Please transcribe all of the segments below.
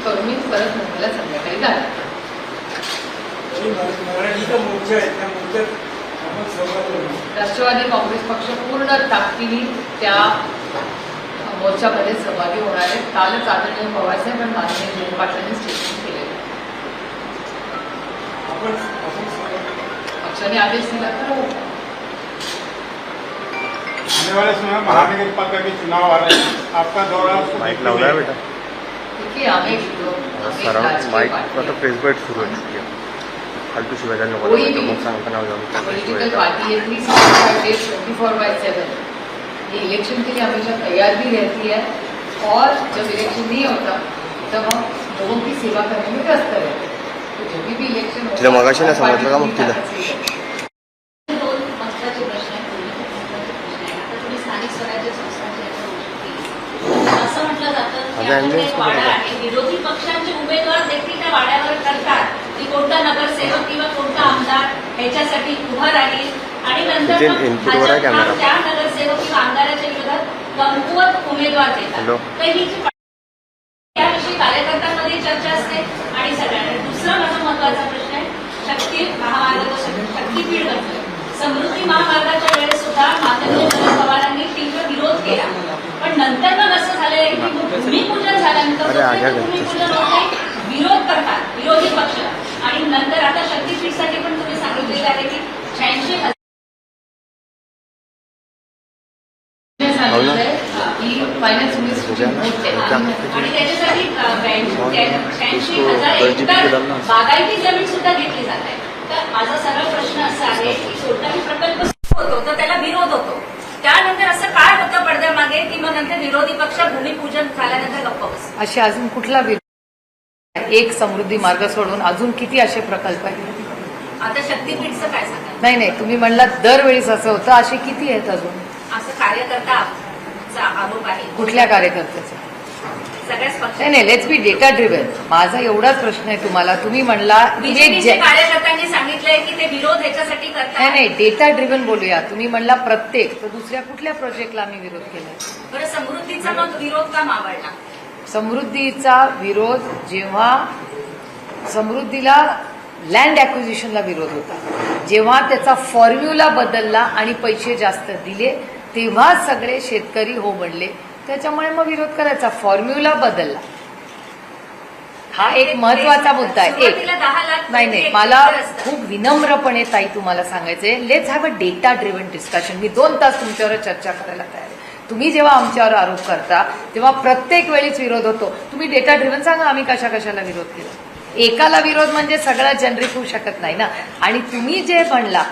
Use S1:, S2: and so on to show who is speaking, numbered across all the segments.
S1: करून मी परत मुंबईला संध्याकाळी जाणार. राष्ट्रवादी काँग्रेस पक्ष पूर्ण ताकदीने त्या मोर्चामध्ये सहभागी होणार आहे. कालच आदरणीय पवारसाहेब आणि माननीय जयंत पाटलांनी स्टेटमेंट केलेलं आहे. पक्षाने आदेश दिला तर
S2: आने वाले समय में महानगर पालिका के चुनाव आ रहे हैं, आपका दौरा
S3: माइक लावला है बेटा.
S1: देखिए आम्ही
S3: माइक आता प्रेस बाईट सुरू आहे. फालतू शिवाय नको मग सांगता नाव जाऊन
S1: पॉलिटिकल पार्टी है 365 days 24/7. ये इलेक्शन के लिए हमेशा तैयार भी रहती है और जब इलेक्शन नहीं होता तब हम लोगों की सेवा करने में व्यस्त रहते हैं. तो जब भी इलेक्शन होता
S3: तिला मगाशी नाही समजलं का मग तिला
S4: असं म्हटलं जातं की आता वाडा आहे, विरोधी पक्षांचे उमेदवार देखील त्या वाड्यावर करतात की कोणता नगरसेवक किंवा कोणता आमदार ह्याच्यासाठी उभा राहील आणि नंतर त्या नगरसेवक किंवा आमदाराच्या विरोधात कमकुवत उमेदवार देतात. तर ही जी याविषयी कार्यकर्त्यांमध्ये चर्चा असते आणि सगळ्यांना. दुसरा माझा महत्वाचा प्रश्न आहे शक्ती महामार्गाचा शक्तीपीठ घडलं. समृद्धी महामार्गाच्या वेळेस सुद्धा माननीय शरद पवारांनी तीव्र विरोध केला, पण नंतर मग असं झालंय की भूमिपूजन झाल्यानंतर भूमिपूजन होत नाही, विरोध करतात विरोधी पक्ष. आणि नंतर आता शक्तीपीठसाठी पण तुम्ही सांगितलेलं आहे की 86,000
S1: फायनान्स मिनिस्ट्री
S4: आणि त्याच्यासाठी 86,000 बागायती जमीन सुद्धा घेतली जात आहे. तर माझा सरळ प्रश्न असा आहे की कोणताही प्रकल्प होतो तर त्याला विरोध होतो, त्यानंतर असं काय होतं पडद्यामागे की मग नंतर विरोधी पक्ष भूमिपूजन झाल्यानंतर गप्प बसतो.
S1: असे अजून कुठला विरोध? एक समृद्धी मार्ग सोडून अजून किती असे प्रकल्प आहेत?
S4: आता शक्तीपीठचं काय सांगा?
S1: नाही तुम्ही म्हणलात दरवेळीच असं होतं, असे किती आहेत अजून?
S4: असं कार्यकर्ता आरोप आहे.
S1: कुठल्या कार्यकर्त्याचा?
S4: सगळ्याच पक्ष
S1: नाही लेट्स बी डेटा ड्रिव्हन. माझा एवढाच प्रश्न आहे तुम्हाला. तुम्ही म्हणला
S4: कार्यकर्त्यांनी सांगितलंय की ते विरोध ह्याच्यासाठी करतात.
S1: नाही डेटा ड्रिव्हन बोलूया. तुम्ही म्हणला प्रत्येक, तर दुसऱ्या कुठल्या प्रोजेक्टला आम्ही विरोध केला?
S4: बरं समृद्धीचा मग विरोध का मावळला?
S1: समृद्धीचा विरोध जेव्हा समृद्धीला लँड ॲक्विजिशनला विरोध होता, जेव्हा त्याचा फॉर्म्युला बदलला आणि पैसे जास्त दिले तेव्हा सगळे शेतकरी हो म्हणले. त्याच्यामुळे मग विरोध करायचा. फॉर्म्युला बदलला हा एक महत्वाचा मुद्दा आहे. एक नाही मला खूप विनम्रपणे ताई तुम्हाला सांगायचंय, let's have a data driven discussion. मी 2 तास तुमच्यावर चर्चा करायला तयार आहे. तुम्ही जेव्हा आमच्यावर आरोप करता तेव्हा प्रत्येक वेळीच विरोध होतो. तुम्ही डेटा ड्रिव्हन सांगा आम्ही कशाला विरोध केला. एकाला विरोध म्हणजे सगळा जनरिक होऊ शकत नाही ना. आणि तुम्ही जे म्हणला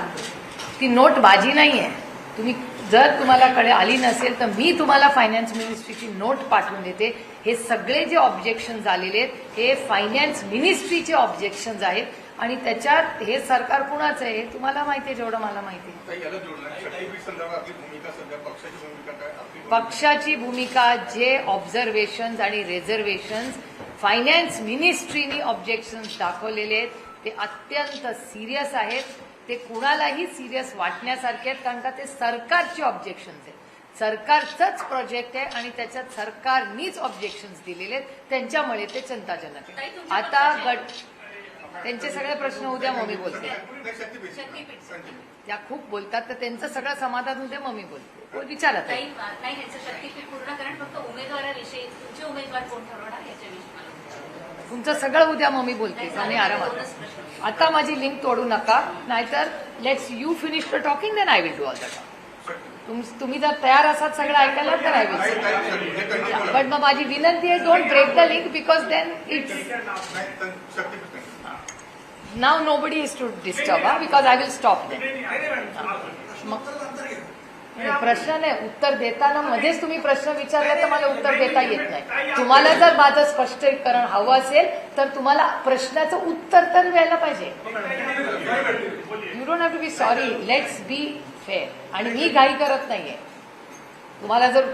S1: ती नोट माझी नाहीये. तुम्ही जर तुम्हाला कडे आली नसेल तर मी तुम्हाला फायनान्स मिनिस्ट्रीची नोट पाठवून देते. हे सगळे जे ऑब्जेक्शन्स आलेले आहेत हे फायनान्स मिनिस्ट्रीचे ऑब्जेक्शन्स आहेत आणि त्याच्यात हे सरकार कुणाचं आहे हे तुम्हाला माहिती आहे जेवढं मला माहिती आहे. पक्षाची भूमिका जे ऑब्झर्वेशन्स आणि रिझर्वेशन्स फायनान्स मिनिस्ट्रीनी ऑब्जेक्शन्स दाखवलेले आहेत ते अत्यंत सिरियस आहेत. ते कुणालाही सिरियस वाटण्यासारखे आहेत कारण का ते सरकारचे ऑब्जेक्शन्स आहेत. सरकारचंच प्रोजेक्ट आहे आणि त्याच्यात सरकारनीच ऑब्जेक्शन्स दिलेले आहेत. त्यांच्यामुळे ते चिंताजनक आहे. आता त्यांचे सगळे प्रश्न उद्या मम्मी बोलते. त्या खूप बोलतात तर त्यांचं सगळं समाधान उद्या मम्मी बोलते. विचारा
S4: नाही ह्याचं शक्तीपीठ पूर्ण कारण फक्त उमेदवाराविषयी तुमचे उमेदवार कोण ठरवणार याच्याविषयी
S1: तुमचं सगळं उद्या मम्मी बोलते आणि आरामात. आता माझी लिंक तोडू नका नाहीतर let's you finish the talking then I will do all the talk. तुम्ही जर तयार असाल सगळं ऐकायला तर आय विल. बट मग माझी विनंती आहे don't break the link because then it's now nobody is to disturb because I will stop them. प्रश्न नाही उत्तर देताना मध्येच तुम्ही प्रश्न विचारला तर मला उत्तर देता येत नाही. तुम्हाला जर माझं स्पष्टीकरण हवं असेल तर तुम्हाला प्रश्नाचं उत्तर तर मिळायला पाहिजे. You don't have to be sorry. Let's be fair. आणि मी घाई करत नाहीये.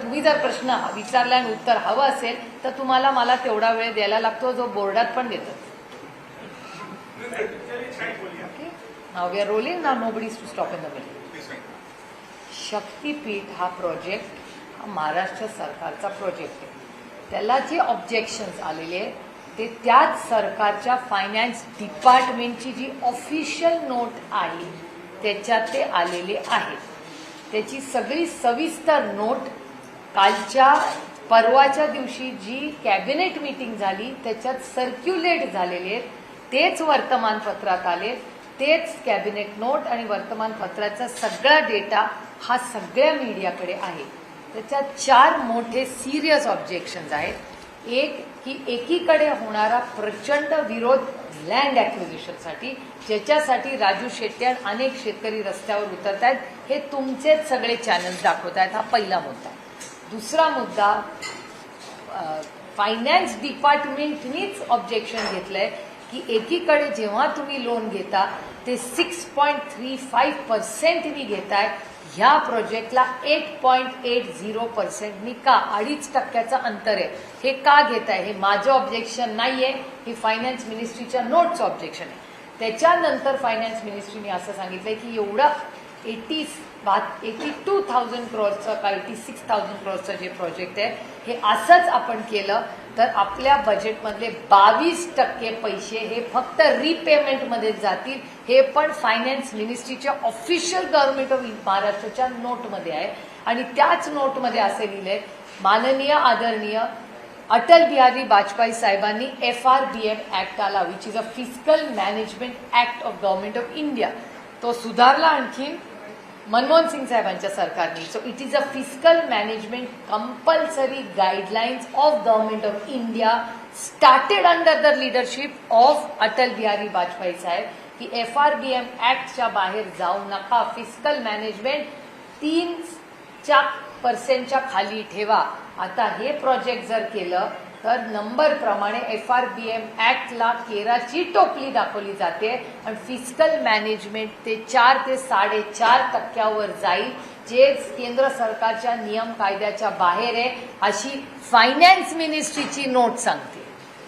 S1: तुम्ही जर प्रश्न विचारला आणि उत्तर हवं असेल तर तुम्हाला मला तेवढा वेळ द्यायला लागतो जो बोर्डात पण देतात. Okay now we are rolling. Now nobody is to stop in the middle. Shaktipeeth हा प्रोजेक्ट हा महाराष्ट्र सरकारचा प्रोजेक्ट आहे. त्याला जे ऑब्जेक्शन्स आलेले ते त्याच सरकारच्या फायनान्स डिपार्टमेंटची जी ऑफिशियल नोट आहे त्याच्यात ते आलेले आहे. त्याची सगळी सविस्तर नोट कालच्या परवाच्या दिवशी जी कॅबिनेट मीटिंग झाली त्याच्यात सर्क्युलेट झालेले आहेत. तेच वर्तमानपत्रात आले, तेच कॅबिनेट नोट आणि वर्तमानपत्राचा सगळा डेटा हा सगळ्या मीडियाकडे आहे. त्याच्यात 4 मोठे सिरियस ऑब्जेक्शन्स आहेत. एक की एकीकडे होणारा प्रचंड विरोध लँड ॲक्विजिशनसाठी, ज्याच्यासाठी राजू शेट्टी आणि अनेक शेतकरी रस्त्यावर उतरत आहेत, हे तुमचेच सगळे चॅनल्स दाखवत आहेत. हा पहिला मुद्दा. दुसरा मुद्दा, फायनान्स डिपार्टमेंटनीच ऑब्जेक्शन घेतलंय की एकीकडे जेव्हा तुम्ही लोन घेता ते 6.35%नी घेताय, ह्या प्रोजेक्टला 8.80%नी का 2.5% अंतर आहे. हे का घेताय? हे माझं ऑब्जेक्शन नाहीये, हे फायनान्स मिनिस्ट्रीच्या नोटचं ऑब्जेक्शन आहे. त्याच्यानंतर फायनान्स मिनिस्ट्रीने असं सांगितलंय की एवढं 82,000 करोडचं का 86,000 करोडचं जे प्रोजेक्ट आहे हे असंच आपण केलं तर आपल्या बजेटमधले 22% पैसे हे फक्त रिपेमेंटमध्ये जातील. हे पण फायनान्स मिनिस्ट्रीच्या ऑफिशियल गव्हर्नमेंट ऑफ महाराष्ट्राच्या नोटमध्ये आहे. आणि त्याच नोटमध्ये असे लिहिलंय, माननीय आदरणीय अटल बिहारी वाजपेयी साहेबांनी FRBM ऍक्ट आला, which is a fiscal management act of government of India. तो सुधारला आणखी मनमोहन सिंग साहेबांच्या सरकारने. So it is a fiscal management compulsory guidelines of government of India started under the leadership of Atal Bihari Vajpayee साहेब की FRBM ऍक्टच्या बाहेर जाऊ नका. फिस्कल मॅनेजमेंट 3% खाली ठेवा. आता हे प्रोजेक्ट जर केलं तर नंबर प्रमाणे FRBM ऍक्टला केराची टोपली दाखवली जाते आणि फिस्कल मॅनेजमेंट ते 4 ते 4.5% जाईल, जे केंद्र सरकारच्या नियम कायद्याच्या बाहेर आहे अशी फायनान्स मिनिस्ट्रीची नोट सांगते.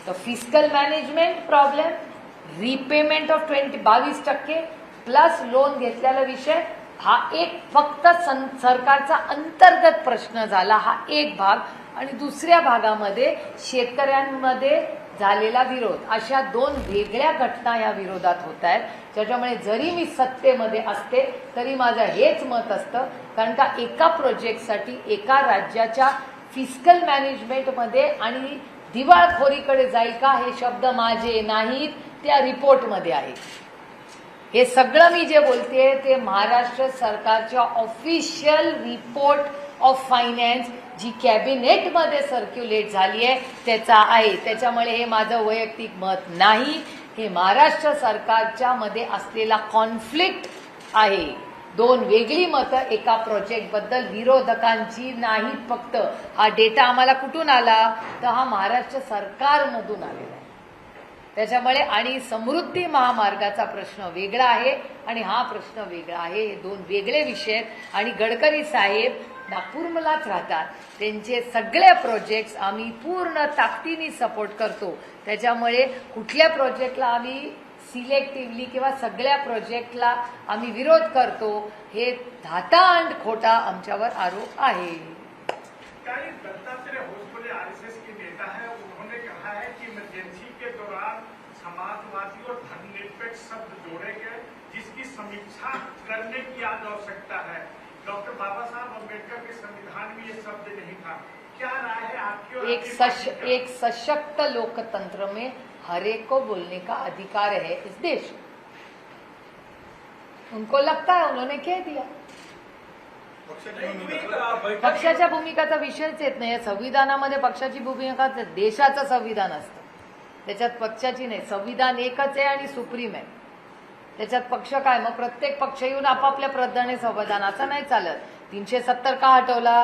S1: तर fiscal management problem, repayment of 22% plus lone घेतलेला विषय, हा एक फक्त सरकारचा अंतर्गत प्रश्न झाला, हा एक भाग. आणि दुसऱ्या भागामध्ये शेतकऱ्यांमध्ये झालेला विरोध, अशा 2 वेगळ्या घटना या विरोधात होत आहेत. त्याच्यामुळे जरी मी सत्तेमध्ये असते तरी माझं हेच मत असतं, कारण का एका प्रोजेक्टसाठी एका राज्याच्या फिस्कल मॅनेजमेंटमध्ये आणि दिवाळखोरीकडे जाईल का हे शब्द माझे नाहीत, त्या रिपोर्टमध्ये आहेत. हे सगळं मी जे बोलते ते महाराष्ट्र सरकारच्या ऑफिशियल रिपोर्ट ऑफ फायनान्स जी कॅबिनेटमध्ये सर्क्युलेट झाली आहे त्याचा आहे. त्याच्यामुळे हे माझं वैयक्तिक मत नाही, हे महाराष्ट्र सरकारच्या मध्ये असलेला कॉन्फ्लिक्ट आहे. 2 वेगळी मतं एका प्रोजेक्टबद्दल विरोधकांची नाहीत. फक्त हा डेटा आम्हाला कुठून आला तर हा महाराष्ट्र सरकारमधून आलेला आहे. त्याच्यामुळे आणि समृद्धी महामार्गाचा प्रश्न वेगळा आहे आणि हा प्रश्न वेगळा आहे. हे 2 वेगळे विषय आहेत. आणि गडकरी साहेब नागपूरमलाच राहतात, त्यांचे सगळे प्रोजेक्ट्स आम्ही पूर्ण ताकदीने सपोर्ट करतो. त्याच्यामुळे कुठल्या प्रोजेक्टला आम्ही सिलेक्टिव्हली किंवा सगळ्या प्रोजेक्टला आम्ही विरोध करतो हे धातांड खोटा आमच्यावर आरोप आहे.
S5: दत्तात्रेय होसबले RSS के नेता है, उन्होंने कहा है कि इमरजेंसी के दौरान समाजवादी और धर्मनिरपेक्ष शब्द जोड़े गए, जिसकी समीक्षा करने की आवश्यकता है. डॉक्टर बाबा साहब अम्बेडकर के संविधान में ये शब्द नहीं था. क्या राय है आपकी? और
S1: एक सशक्त लोकतंत्र में हर एक को बोलने का अधिकार है इस देश. उनको लगता है, उन्होंने कह दिया. पक्षाच्या भूमिकाचा विषयच येत नाही. संविधानामध्ये पक्षाची भूमिका देशाचं संविधान असतं, त्याच्यात पक्षाची नाही. संविधान एकच आहे आणि सुप्रीम आहे, त्याच्यात पक्ष काय? मग प्रत्येक पक्ष येऊन आपापल्या पद्धतीने संविधान, असं नाही चालत. 370 का हटवला?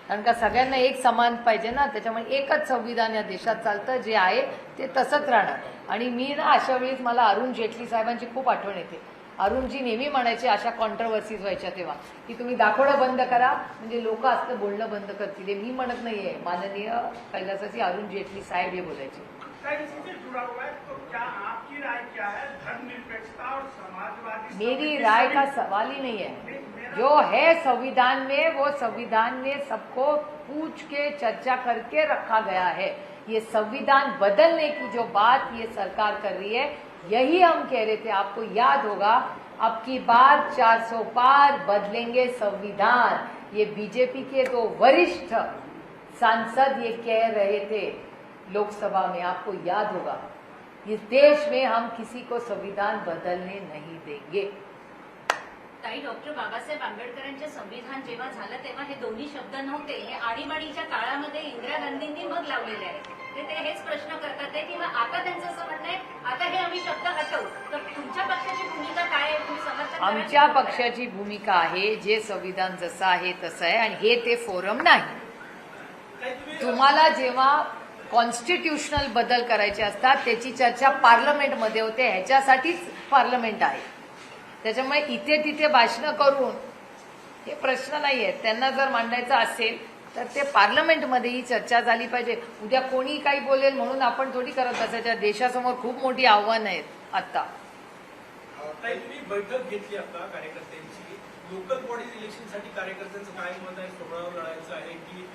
S1: कारण का सगळ्यांना एक समान पाहिजे ना. त्याच्यामुळे एकच संविधान या देशात चालतं, जे आहे ते तसंच राहणार. आणि मी ना अशा वेळेस मला अरुण जेटली साहेबांची खूप आठवण येते. अरुणजी नेहमी म्हणायचे अशा कॉन्ट्रोवर्सीज व्हायच्या तेव्हा की तुम्ही दाखवणं बंद करा म्हणजे लोक असं बोलणं बंद करतील. हे मी म्हणत नाहीये, माननीय कैलासाची अरुण जेटली साहेब हे बोलायचे. मेरी राय का सवाल ही नहीं है. जो है संविधान में, वो संविधान में सबको पूछ के चर्चा करके रखा गया है. ये संविधान बदलने की जो बात ये सरकार कर रही है, यही हम कह रहे थे। आपको याद होगा, अब की बार 400 पार बदलेंगे संविधान, ये बीजेपी के 2 वरिष्ठ सांसद ये कह रहे थे लोकसभा में, आपको याद होगा। इस देश में हम किसी को संविधान बदलने नहीं देंगे।
S4: ताई, डॉक्टर बाबासाहेब आंबेडकरांचे संविधान जेव्हा झालं तेव्हा हे दोन्ही शब्द नव्हते, हे आणीबाणीच्या काळामध्ये इंदिरा गांधींनी मग लावलेले आहेत। ते हेच प्रश्न करतात आहे की मग आता त्यांचं असं म्हणणं आहे आता हे आम्ही शब्द हटवू, तर तुमच्या पक्षाची भूमिका काय आहे? तुम्ही समर्थन कराल?
S1: आमच्या पक्षाची भूमिका आहे, जे संविधान जसं आहे तसं आहे, आणि हे ते फोरम नाही। तुम्हाला जेव्हा कॉन्स्टिट्यूशनल बदल करायचे असतात त्याची चर्चा पार्लमेंटमध्ये होते, ह्याच्यासाठीच पार्लमेंट आहे। त्याच्यामुळे इथे तिथे भाषणं करून हे प्रश्न नाही आहेत। त्यांना जर मांडायचं असेल तर ते पार्लमेंटमध्येही चर्चा झाली पाहिजे। उद्या कोणी काही बोलेल म्हणून आपण थोडी करत बसायच्या। देशासमोर खूप मोठी आव्हानं आहेत आता।
S6: ताई, तुम्ही बैठक घेतली आता कार्यकर्त्यांची, लोकल बॉडी इलेक्शनसाठी कार्यकर्त्यांचं काय मत आहे? सोहळ्यावर लढायचं आहे की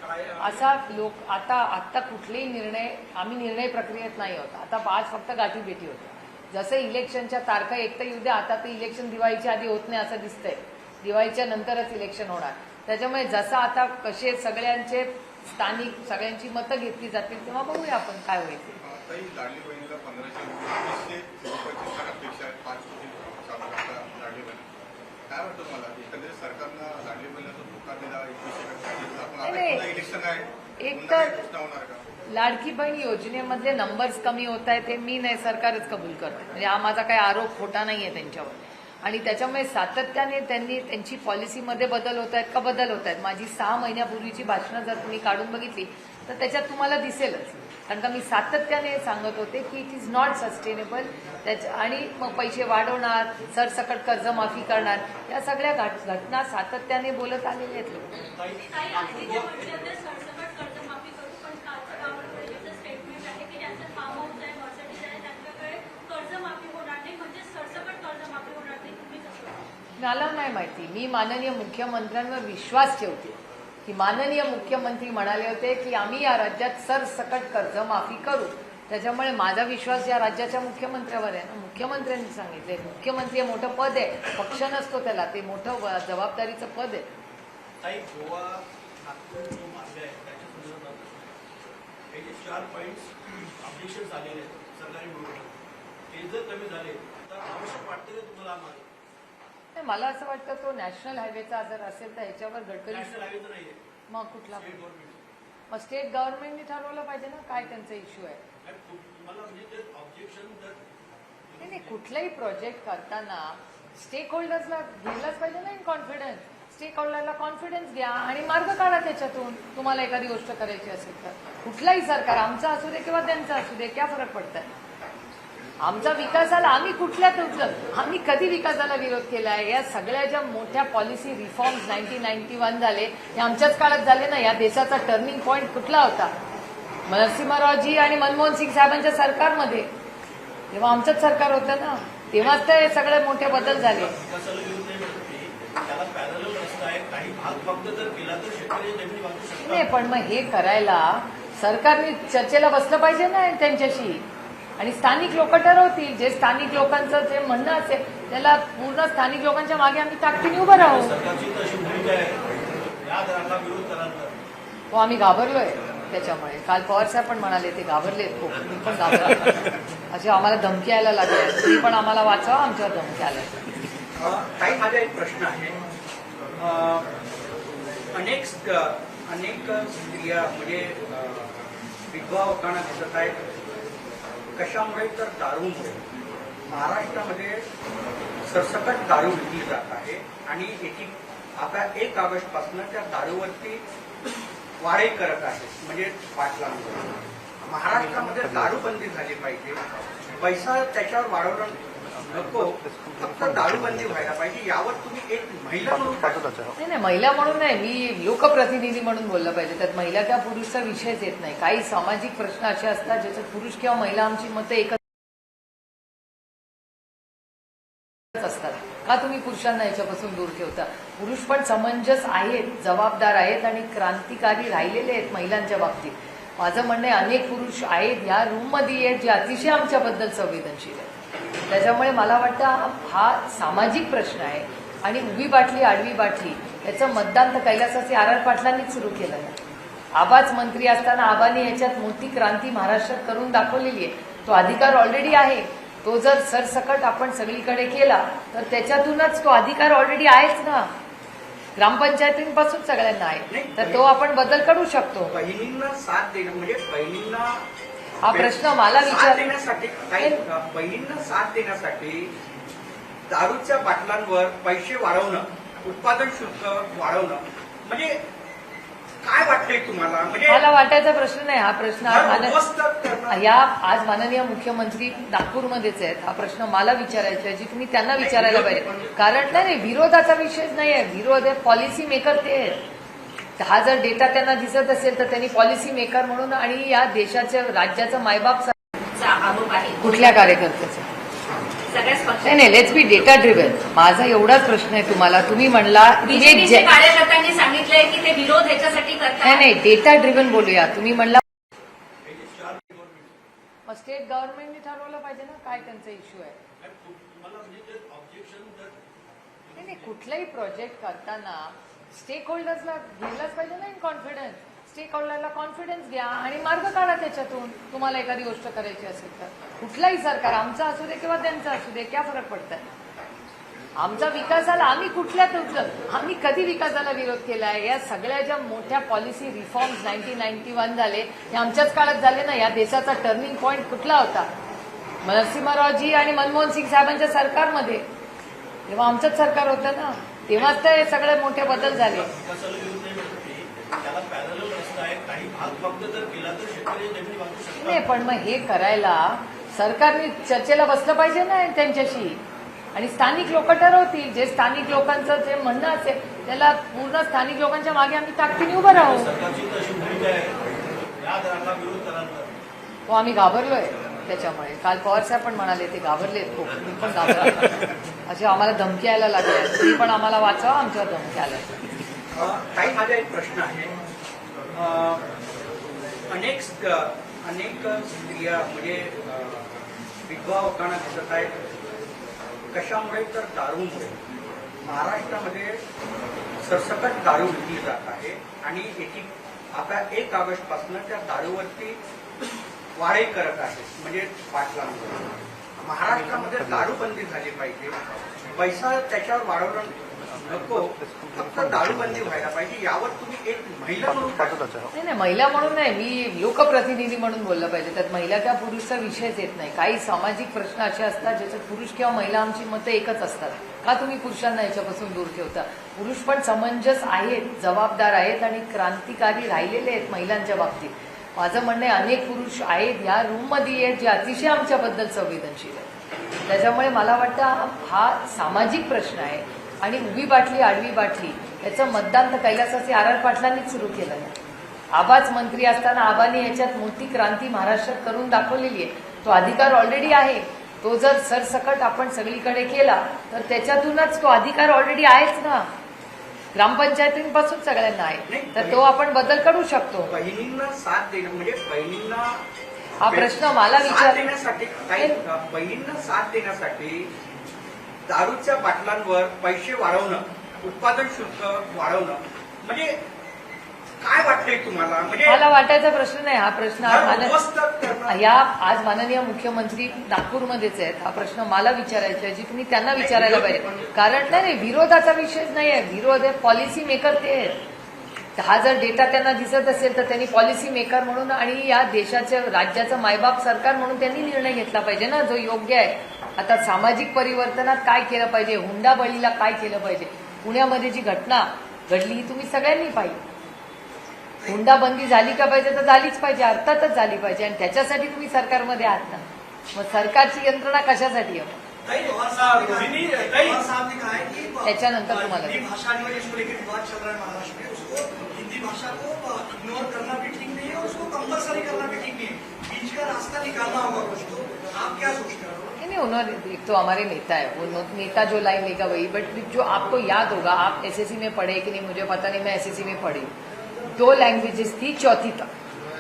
S6: काय?
S1: असा लोक आता कुठलेही निर्णय आम्ही निर्णय प्रक्रियेत नाही होत। आता आज फक्त गाठीभेटी होत्या। जसं इलेक्शनच्या तारखा एक तर येऊ द्या, आता तर इलेक्शन दिवाळीच्या आधी होत नाही असं दिसतंय, दिवाळीच्या नंतरच इलेक्शन होणार। त्याच्यामुळे जसं आता कसे सगळ्यांचे स्थानिक सगळ्यांची मतं घेतली जातील तेव्हा बघूया आपण काय होईल ते।
S7: ताई, लाडली बहिणीला 1500 अपेक्षा आहेत, 5 कोटी लाडली बहीण, काय वाटतं तुम्हाला? एकंदरीत सरकारनं लाडली बहिणीला धोका दिला, 21 इलेक्शन आहे,
S1: एक तर
S7: घोषणा होणार का?
S1: लाडकी बहीण योजनेमधले नंबर्स कमी होत आहेत हे मी नाही, सरकारच कबूल करतं। म्हणजे हा माझा काही आरोप खोटा नाहीये त्यांच्यावर, आणि त्याच्यामुळे सातत्याने त्यांची पॉलिसीमध्ये बदल होत आहेत का बदल होत आहेत। माझी 6 महिन्यापूर्वीची भाषणं जर तुम्ही काढून बघितली तर त्याच्यात तुम्हाला दिसेलच, कारण का मी सातत्याने सांगत होते की इट इज नॉट सस्टेनेबल, आणि मग पैसे वाढवणार, सरसकट कर्जमाफी करणार, या सगळ्या घटना सातत्याने बोलत आलेले आहेत लोक।
S4: ताई, आधी ते म्हटले होते सरसकट कर्जमाफी करू, पण कालच्या गावाकडे स्टेटमेंट आहे की ज्यांचं फार्म हाऊस आहे, मर्सिडीज आहे, त्यांच्याकडे कर्जमाफी होणार नाही, म्हणजे सरसकट कर्जमाफी होणार नाही। तुम्ही कसं?
S1: मला नाही माहिती, मी माननीय मुख्यमंत्र्यांवर विश्वास ठेवते की माननीय मुख्यमंत्री म्हणाले होते की आम्ही या राज्यात सरसकट कर्जमाफी करू। त्याच्यामुळे माझा विश्वास या राज्याच्या मुख्यमंत्र्यावर आहे ना। मुख्यमंत्र्यांनी सांगितले, मुख्यमंत्री मोठं पद आहे, पक्ष नसतो त्याला, ते मोठं जबाबदारीचं पद आहे।
S6: ताई, गोवा नागपूर जो मार्ग आहे त्याच्या संदर्भात हे जे 4 पॉईंट्स ऑब्जेक्शन आलेले आहेत सरकारी विरोधात, ते जर कमी झाले तर आवश्यक वाटते का तुम्हाला? आम्हाला
S1: नाही, मला असं वाटतं तो नॅशनल हायवेचा जर असेल तर ह्याच्यावर गडकरी,
S6: नॅशनल हायवे तर नाहीये,
S1: मग कुठला?
S6: स्टेट गव्हर्नमेंट,
S1: मग स्टेट गव्हर्नमेंटने ठरवलं पाहिजे ना काय त्यांचा इश्यू आहे।
S6: तुम्हाला म्हणजे ते ऑब्जेक्शन जर
S1: नाही, कुठलाही प्रोजेक्ट करताना स्टेक होल्डर्सला घेतलाच पाहिजे ना इन कॉन्फिडन्स। स्टेक होल्डरला कॉन्फिडन्स घ्या आणि मार्ग काढा त्याच्यातून, तुम्हाला एखादी गोष्ट करायची असेल तर। कुठलाही सरकार, आमचं असू दे किंवा त्यांचं असू दे, क्या फरक पडतंय? आमचा विकासाला आम्ही आम्ही कधी विकासाला विरोध केला आहे? या सगळ्या ज्या मोठ्या पॉलिसी रिफॉर्म्स 1991 झाले हे आमच्याच काळात झाले ना। या देशाचा टर्निंग पॉईंट कुठला होता? नरसिंहरावजी आणि मनमोहन सिंग साहेबांच्या सरकारमध्ये, तेव्हा आमचंच सरकार होतं ना, तेव्हाच ते सगळे मोठे बदल झाले।
S6: विकासाला विरोध नाही म्हणत मी, त्याला पॅरलल रस्ता आहे, काही भाग फक्त जर केला तर शेतकरी जमिनी वाचू शकतात।
S1: नाही, पण मग हे करायला सरकारने चर्चेला बसलं पाहिजे ना त्यांच्याशी, आणि स्थानिक लोक ठरवतील। जे स्थानिक लोकांचं जे म्हणणं असेल त्याला पूर्ण स्थानिक लोकांच्या मागे आम्ही ताकदीने उभं राहू।
S6: सरकारची तशी भूमिका आहे, या दराला विरोध कराल तर
S1: हो, आम्ही घाबरलोय त्याच्यामुळे। काल पवार साहेब पण म्हणाले ते घाबरलेत खूप, मी पण घाबरले, असे आम्हाला धमकी यायला लागल्या, तुम्ही पण आम्हाला वाचवा, आमच्यावर धमकी आल्या।
S8: काही माझा एक प्रश्न आहे, अनेक स्त्रिया म्हणजे विधवा होताना दिसत आहेत, कशामुळे तर दारूमुळे। महाराष्ट्रामध्ये सरसकट दारू विकली जात आहे आणि आता 1 ऑगस्टपासून त्या दारूवरती वाढही करत आहे, म्हणजे पाटलांवर। महाराष्ट्रामध्ये दारूबंदी झाली पाहिजे, पैसा त्याच्यावर वाढवणं नको, फक्त दारूबंदी व्हायला पाहिजे। यावर तुम्ही एक महिला म्हणून
S1: नाही, महिला म्हणून नाही, मी लोकप्रतिनिधी म्हणून बोललं पाहिजे। त्यात महिला किंवा पुरुषचा विषयच येत नाही। काही सामाजिक प्रश्न असे असतात ज्याच्यात पुरुष किंवा महिला आमची मतं एकच असतात। का तुम्ही पुरुषांना याच्यापासून दूर ठेवता? पुरुष पण समंजस आहेत, जबाबदार आहेत आणि क्रांतिकारी राहिलेले आहेत महिलांच्या बाबतीत। माझं म्हणणं आहे अनेक पुरुष आहेत या रूममध्ये आहेत जे अतिशय आमच्याबद्दल संवेदनशील आहेत. त्याच्यामुळे मला वाटतं हा सामाजिक प्रश्न आहे आणि उभी बाटली आडवी बाटली याचं मतदान तर कैलासाचे आर पाटलांनीच सुरू केलं आहे. आबाच मंत्री असताना आबांनी याच्यात मोठी क्रांती महाराष्ट्रात करून दाखवलेली आहे. तो अधिकार ऑलरेडी आहे. तो जर सरसकट आपण सगळीकडे केला तर त्याच्यातूनच तो अधिकार ऑलरेडी आहेच ना. ग्रामपंचायतींपासून सगळ्यांना आहे तर तो आपण बदल करू शकतो.
S8: बहिणींना साथ देणं म्हणजे बहिणींना
S1: हा प्रश्न मला
S8: साथ देण्यासाठी बहिणींना साथ देण्यासाठी दारूच्या बाटलांवर पैसे वाढवणं, उत्पादन शुल्क वाढवणं म्हणजे काय वाटतंय तुम्हाला? म्हणजे
S1: मला वाटायचा प्रश्न नाही हा प्रश्न
S8: उद्ध्वस्त करणं.
S1: आज माननीय मुख्यमंत्री नागपूरमध्येच आहेत. हा प्रश्न मला विचारायचा आहे जी तुम्ही त्यांना विचारायला पाहिजे. कारण नाही विरोधाचा विषयच नाही आहे. विरोध आहे पॉलिसी मेकर ते आहेत. हा जर डेटा त्यांना दिसत असेल तर त्यांनी पॉलिसी मेकर म्हणून आणि या देशाच्या राज्याचं मायबाप
S4: आरोप आहे
S1: कुठल्या कार्यकर्त्याचा
S4: सगळ्याच पक्ष
S1: नाही लेट्स बी डेटा ड्रिव्हन. माझा एवढाच प्रश्न आहे तुम्हाला. तुम्ही म्हणला
S4: बीजेपीच्या कार्यकर्त्यांनी सांगितलंय की ते विरोध ह्याच्यासाठी करतात.
S1: नाही डेटा ड्रिव्हन बोलूया. तुम्ही म्हणला मग स्टेट गव्हर्नमेंटने ठरवलं पाहिजे ना काय त्यांचा इश्यू आहे. नाही कुठलाही प्रोजेक्ट करताना स्टेक होल्डर्सला घेतलाच पाहिजे ना इन कॉन्फिडन्स. स्टेक होल्डरला कॉन्फिडन्स घ्या आणि मार्ग काढा त्याच्यातून. तुम्हाला एखादी गोष्ट करायची असेल तर कुठलाही सरकार आमचा असू दे किंवा त्यांचा असू दे क्या फरक पडतंय. आमचा विकासाला आम्ही आम्ही कधी विकासाला विरोध केलाय. या सगळ्या ज्या मोठ्या पॉलिसी रिफॉर्म्स 1991 झाले हे आमच्याच काळात झाले ना. या देशाचा टर्निंग पॉईंट कुठला होता? नरसिंहरावजी आणि मनमोहन सिंग साहेबांच्या सरकारमध्ये. तेव्हा आमचंच सरकार होतं ना. तेव्हाच तर हे सगळे मोठे बदल झाले. नाही पण मग हे करायला सरकारने चर्चेला बसलं पाहिजे ना त्यांच्याशी आणि स्थानिक लोक ठरवतील. जे स्थानिक लोकांचं जे म्हणणं असेल त्याला पूर्ण स्थानिक लोकांच्या मागे आम्ही ताकदीने उभं राहू. हो आम्ही घाबरलोय त्याच्यामुळे. काल पवार साहेब पण म्हणाले ते घाबरलेत खूप. मी पण घाबरले. असे आम्हाला धमकी यायला लागल्या. तुम्ही पण आम्हाला वाचवा आमच्यावर धमकी आल्या.
S8: काही माझा एक प्रश्न आहे. अनेक स्त्रिया म्हणजे विधवा होताना दिसत आहेत. कशामुळे तर दारूमुळे. महाराष्ट्रामध्ये सरसकट दारू विकली जात आहे आणि आता 1 ऑगस्ट पासून त्या दारूवरती वाढही करत आहे म्हणजे बाटलांवर. महाराष्ट्रामध्ये दारूबंदी झाली पाहिजे. पैसा त्याच्यावर वाढवणं नको. फक्त दारूबंदी व्हायला पाहिजे. यावर तुम्ही एक महिला म्हणून
S1: नाही महिला म्हणून नाही मी लोकप्रतिनिधी म्हणून बोललं पाहिजे. त्यात महिला त्या पुरुषचा विषयच येत नाही. काही सामाजिक प्रश्न असे असतात ज्याच्यात पुरुष किंवा महिला आमची मतं एकच असतात. का तुम्ही पुरुषांना याच्यापासून दूर ठेवता? पुरुष पण समंजस आहेत, जबाबदार आहेत आणि क्रांतिकारी राहिलेले आहेत महिलांच्या बाबतीत. माझं म्हणणं आहे अनेक पुरुष आहेत या रूममध्ये आहेत जे अतिशय आमच्याबद्दल संवेदनशील आहेत. त्याच्यामुळे मला वाटतं हा सामाजिक प्रश्न आहे आणि उभी बाटली आडवी बाटली याचं मतदान तर कैलासाचे आर पाटलांनीच सुरू केलं आहे. आबाच मंत्री असताना आबांनी याच्यात मोठी क्रांती महाराष्ट्रात करून दाखवलेली आहे. तो अधिकार ऑलरेडी आहे. तो जर सरसकट आपण सगळीकडे केला तर त्याच्यातूनच तो अधिकार ऑलरेडी आहेच ना. ग्रामपंचायतींपासून सगळ्यांना आहे तर तो आपण बदल करू शकतो.
S8: बहिणींना साथ देणं म्हणजे बहिणींना
S1: हा प्रश्न मला
S8: देण्यासाठी बहिणींना साथ देण्यासाठी दारूच्या बाटलांवर पैसे वाढवणं, उत्पादन शुल्क वाढवणं म्हणजे काय वाटतंय तुम्हाला? म्हणजे
S1: मला वाटायचा प्रश्न नाही हा प्रश्न
S8: उद्ध्वस्त करणं.
S1: आज माननीय मुख्यमंत्री नागपूरमध्येच आहेत. हा प्रश्न मला विचारायचा आहे जी तुम्ही त्यांना विचारायला पाहिजे. कारण नाही विरोधाचा विषयच नाही आहे. विरोध आहे पॉलिसी मेकर ते आहेत. हा जर डेटा त्यांना दिसत असेल तर त्यांनी पॉलिसी मेकर म्हणून आणि या देशाच्या राज्याचं मायबाप सरकार म्हणून त्यांनी निर्णय घेतला पाहिजे ना जो योग्य आहे. आता सामाजिक परिवर्तनात काय केलं पाहिजे, हुंडाबळीला काय केलं पाहिजे. पुण्यामध्ये जी घटना घडली ही तुम्ही सगळ्यांनी पाहिली. हुंडाबंदी झाली का पाहिजे तर झालीच पाहिजे, अर्थातच झाली पाहिजे आणि त्याच्यासाठी तुम्ही सरकारमध्ये आहात ना. मग सरकारची यंत्रणा कशासाठी आहे? त्याच्यानंतर तुम्हाला
S6: हिंदी भाषा को इग्नोर करना भी ठीक नहीं है, उसको कंपलसरी करना भी ठीक नहीं है. बीच का रास्ता निकालना होगा कुछ. तो आप क्या सोचते हो?
S1: नहीं उन्होंने एक तो हमारे नेता है वो नेता जो लाइन लेगा वही. बट जो आपको याद होगा आप एसएससी में पढ़े कि नहीं मुझे पता नहीं. मैं एसएससी में पढ़ी. 2 लैंग्वेजेस थी, चौथी तक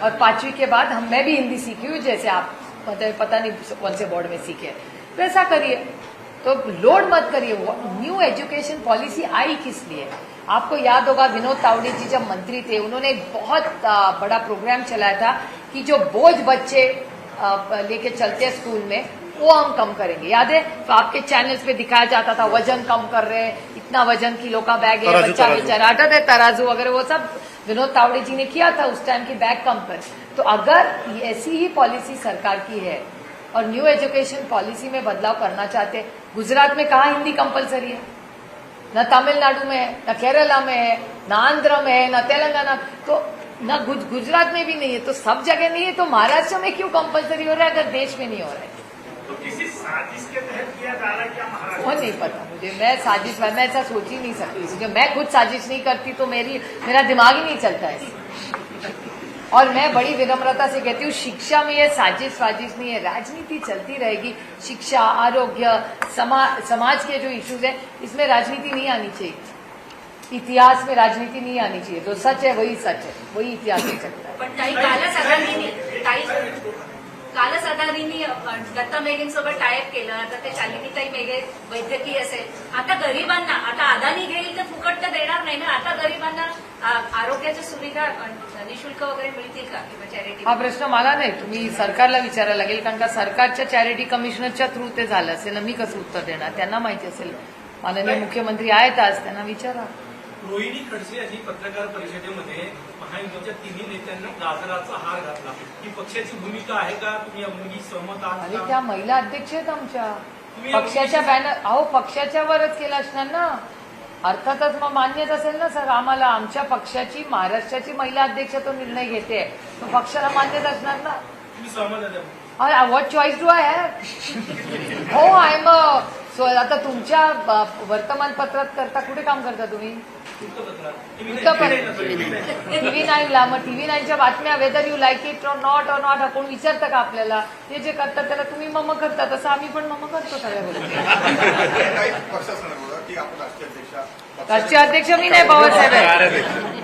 S1: और 5वीं के बाद मैं भी हिंदी सीखी हूँ, जैसे आप पता नहीं कौन से बोर्ड में सीखे, तो ऐसा करिए, तो लोड मत करिए। न्यू एजुकेशन पॉलिसी आई किस लिए? आपको याद होगा विनोद तावड़े जी जब मंत्री थे, उन्होंने एक बहुत बड़ा प्रोग्राम चलाया था कि जो बोझ बच्चे लेके चलते हैं स्कूल में वो हम कम करेंगे, याद है? तो आपके चैनल्स पे दिखाया जाता था वजन कम कर रहे हैं, इतना वजन किलो का बैग है, बच्चा बेचारा हटत है, तराजू वगैरह वो सब विनोद तावड़े जी ने किया था उस टाइम की, बैग कम कर। तो अगर ऐसी ही पॉलिसी सरकार की है और न्यू एजुकेशन पॉलिसी में बदलाव करना चाहते हैं, गुजरात में कहाँ हिंदी कंपलसरी है? न तमिलनाडु में है, न केरला में है, न आंध्र में है, न तेलंगाना, तो न गुजरात में भी नहीं है, तो सब जगह नहीं है, तो महाराष्ट्र में क्यों कंपलसरी हो रहा है अगर देश में नहीं हो रहा है?
S5: तो किसी साजिश के तहत किया जा रहा है क्या महाराष्ट्र?
S1: वो नहीं पता मुझे, मैं साजिश, मैं ऐसा सोच ही नहीं सकती, क्योंकि मैं खुद साजिश नहीं करती तो मेरा दिमाग ही नहीं चलता है। और मैं बड़ी विनम्रता से कहती हूँ, शिक्षा में ये साजिश वाजिश नहीं है, राजनीति चलती रहेगी। शिक्षा, आरोग्य, समाज के जो इश्यूज है, इसमें राजनीति नहीं आनी चाहिए, इतिहास में राजनीति नहीं आनी चाहिए। जो सच है वही सच है, वही इतिहास हो सकता है।
S4: पण कालच अदानींनी दत्ता मेघेंसोबत टायअप केलं, आता ते शालिनीताई मेघे वैद्यकीय असेल, आता गरिबांना, आता अदानी घेईल तर फुकट तर देणार नाही ना, आता गरिबांना आरोग्याच्या सुविधा निशुल्क वगैरे मिळतील का किंवा चॅरिटी?
S1: हा प्रश्न मला नाही, तुम्ही सरकारला विचारायला लागेल, कारण का सरकारच्या चॅरिटी कमिशनरच्या थ्रू ते झालं असेल, मी कसं उत्तर देणार? त्यांना माहिती असेल, माननीय मुख्यमंत्री आहेत आज, त्यांना विचारा।
S9: रोहिणी खडसे यांनी पत्रकार परिषदेमध्ये महायुतीच्या तिन्ही नेत्यांना गाजराचा हार घातला, ही पक्षाची भूमिका आहे का? तुम्ही या भूमिकेशी सहमत आहात
S1: आणि
S9: का?
S1: त्या महिला अध्यक्ष आहेत आमच्या पक्षाच्या बॅनर, अहो पक्षाच्या वरच केला असणार ना, अर्थातच मग मान्यच असेल ना सर आम्हाला, आमच्या पक्षाची महाराष्ट्राची महिला अध्यक्ष तो निर्णय घेते, तो पक्षाला मान्यच असणार ना।
S9: तुम्ही सहमत आहात?
S1: What choice do I have? हो आय एम आता तुमच्या वर्तमानपत्रात करता, कुठे काम करता तुम्ही? टीव्ही 9ला, मग टीव्ही 9च्या बातम्या, वेदर यू लाईक इट और नॉट कोण विचारतं का आपल्याला? ते जे करतात त्याला तुम्ही मम करता, तसं आम्ही पण मम करतो सगळ्या गोष्टी। राष्ट्रीय अध्यक्ष मी नाही, पवारसाहेब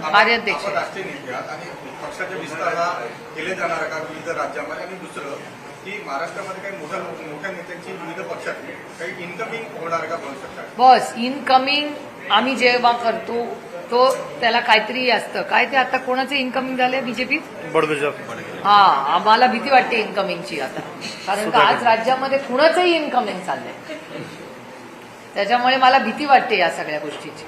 S1: कार्याध्यक्ष।
S7: राष्ट्रीय नेते आहात आणि पक्षाच्या विस्ताराला केले जाणार का विविध राज्यामध्ये? आणि दुसरं की महाराष्ट्रामध्ये काही मोठ्या नेत्यांची विविध पक्षात काही इनकमिंग होणार का बनू शकतात?
S1: बस इनकमिंग आम्ही जेव्हा करतो तो त्याला काहीतरी असतं, काय ते आता कोणाचं इनकमिंग झालंय बीजेपीत? हा, आम्हाला भीती वाटते इनकमिंगची आता, कारण का आज राज्यामध्ये कुणाचंही इनकमिंग चाललंय, त्याच्यामुळे मला भीती वाटते या सगळ्या गोष्टीची।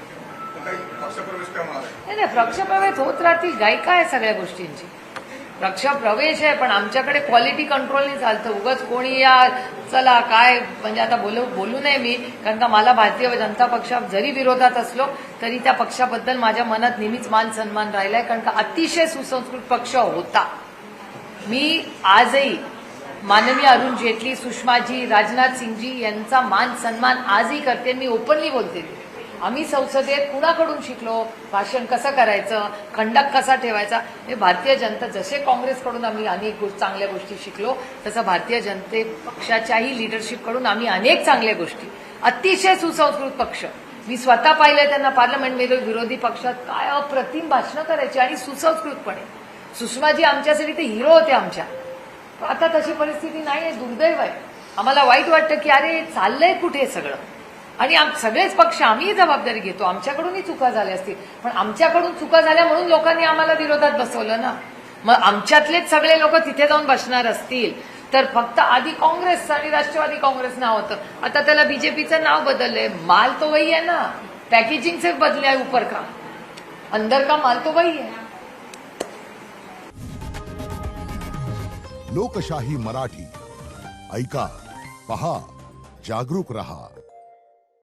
S7: काही पक्षप्रवेश काय होणार?
S1: नाही, पक्षप्रवेश होत राहतील, गायिका आहे सगळ्या गोष्टींची, पक्षप्रवेश आहे, पण आमच्याकडे क्वालिटी कंट्रोल नाही चालतं, उगाच कोणी या चला काय म्हणजे आता बोलू नये मी, कारण का मला भारतीय जनता पक्षा जरी विरोधात असलो तरी त्या पक्षाबद्दल माझ्या मनात नेहमीच मान सन्मान राहिलाय, कारण का अतिशय सुसंस्कृत पक्ष होता। मी आजही माननीय अरुण जेटली, सुषमाजी, राजनाथ सिंगजी यांचा मान सन्मान आजही करते, मी ओपनली बोलते। आम्ही संसदेत कुणाकडून शिकलो, भाषण कसं करायचं, खंडक कसा ठेवायचा, हे भारतीय जनता, जसे काँग्रेसकडून आम्ही अनेक चांगल्या गोष्टी शिकलो, तसं भारतीय जनते पक्षाच्याही लिडरशिपकडून आम्ही अनेक चांगल्या गोष्टी, अतिशय सुसंस्कृत पक्ष, मी स्वतः पाहिलंय त्यांना पार्लमेंटमध्ये विरोधी पक्षात काय अप्रतिम भाषणं करायची आणि सुसंस्कृतपणे। सुषमाजी आमच्यासाठी ते हिरो होते आमच्या, आता तशी परिस्थिती नाही आहे, दुर्दैव आहे। आम्हाला वाईट वाटतं की अरे चाललंय कुठे सगळं, आणि सगळेच पक्ष आम्ही जबाबदारी घेतो, आमच्याकडूनही चुका झाल्या असतील, पण आमच्याकडून चुका झाल्या म्हणून लोकांनी आम्हाला विरोधात बसवलं ना, मग आमच्यातलेच सगळे लोक तिथे जाऊन बसणार असतील तर फक्त आधी काँग्रेस आणि राष्ट्रवादी काँग्रेस नाव होतं, आता त्याला बीजेपीचं नाव बदललंय, माल तो वही है ना, पॅकेजिंग से बदले आहे ऊपर का, अंदर का माल तो वही है।
S10: लोकशाही मराठी ऐका, पहा, जागरूक रहा।